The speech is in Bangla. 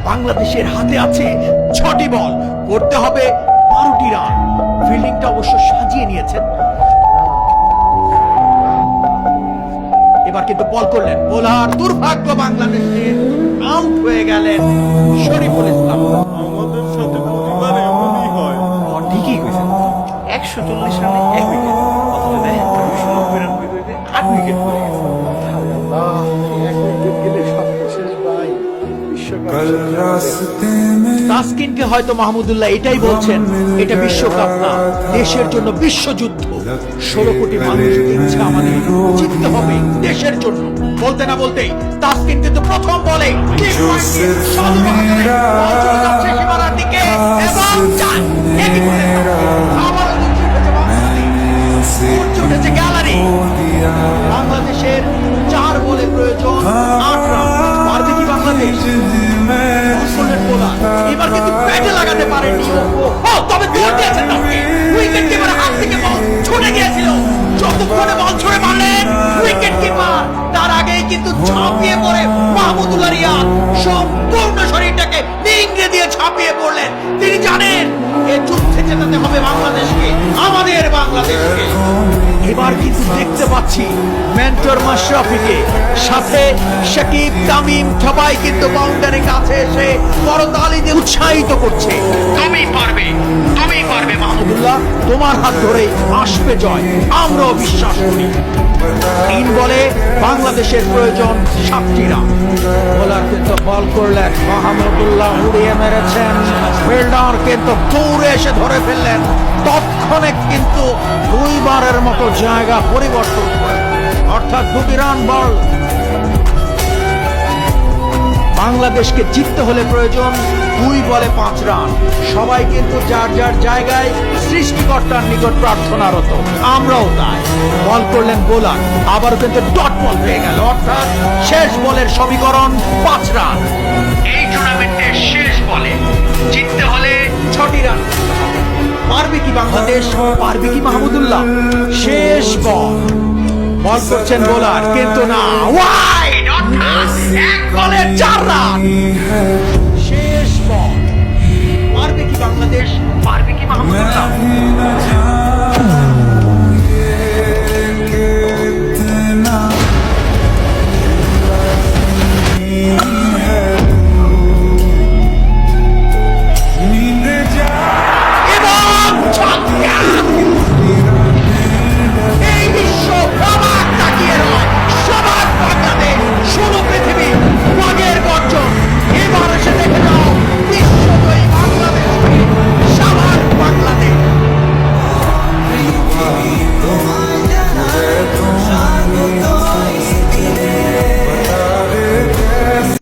বাংলাদেশের হাতে আছে 6টি বল, করতে হবে 12টি রান। ফিল্ডিংটা অবশ্য সাজিয়ে নিয়েছেন। এবার কিন্তু বল করলেন বোলার, দুর্ভাগ্য বাংলাদেশের, আউট হয়ে গেলেন শরীফুল ইসলাম। আমাদের সাথে প্রতিবার এমনই হয়। ঠিকই কইছেন, 140 রানে 1 উইকেট, অথচ দেখেন 290 রান হইতে 8 উইকেট পড়ে গেছে। তাসকিনকে হয়তো মাহমুদুল্লাহ এটাই বলছেন, এটা বিশ্বকাপ না, দেশের জন্য বিশ্বযুদ্ধ। 16 কোটি মানুষের ইচ্ছা আমাদের জিততে হবে দেশের জন্য। বলতে না বলতেই তাসকিন কিন্তু প্রথম বলে সীমানার দিকে এবং উঠেছে গ্যালারি। বাংলাদেশের 4 বলে প্রয়োজন 8 রান। পারবে কি বাংলাদেশ? এবার কিন্তু ব্যাটে লাগাতে পারেনি, তবে দৌড় দিয়েছেন উইকেট কিপারের হাত থেকে বল ছুটে গিয়েছিল। যতক্ষণে বল ছুড়ে মারলেন উইকেট কিপার, তার আগেই কিন্তু ঝাঁপিয়ে পড়ে মাহমুদুল্লাহ রিয়াদ সম্পূর্ণ শরীরটাকে নিংড়ে দিয়ে ঝাঁপিয়ে পড়লেন। তিনি জানেন এই যুদ্ধে জেতাতে হবে বাংলাদেশকে, আমাদের বাংলাদেশকে। এবার কিন্তু দেখতে পাচ্ছি মেন্টর মাশরাফিকে, সাথে শাকিব, তামিম সবাই কিন্তু বাউন্ডারি কাছে এসে করতালি দিয়ে উৎসাহিত করছে। তুমি পারবে, তুমি পারবে মাহমুদুল্লাহ, তোমার হাত ধরে আসবে জয়, আমরাও বিশ্বাস করি। 3 বলে বাংলাদেশের প্রয়োজন 7টি রান। বোলার কিন্তু বল করলেন, মাহমুদুল্লাহ উড়িয়ে মেরেছেন, ফিল্ডার কিন্তু দৌড়ে এসে ধরে ফেললেন। তৎক্ষণে কিন্তু 2 বারের মতো জায়গা পরিবর্তন করে, অর্থাৎ 2টি রান বল। বাংলাদেশকে জিততে হলে প্রয়োজন 2 বলে 5 রান। সবাই কিন্তু যার যার জায়গায় সৃষ্টিকর্তার নিকট প্রার্থনারত, আমরাও তাই। বল করলেন বোলার, আবার কিন্তু ডট বল হয়ে গেল, অর্থাৎ শেষ বলের সমীকরণ 5 রান। এই টুর্নামেন্টের শেষ বলে জিততে হলে 6টি রান। পারবে কি বাংলাদেশ? পারবে কি মাহমুদুল্লাহ? শেষ বল, বল করছেন বোলার, কিন্তু না, ওয়াইড, অর্থাৎ 1 বলে 4 রান। শেষ বল, পারবে কি বাংলাদেশ? পারবে কি মাহমুদুল্লাহ?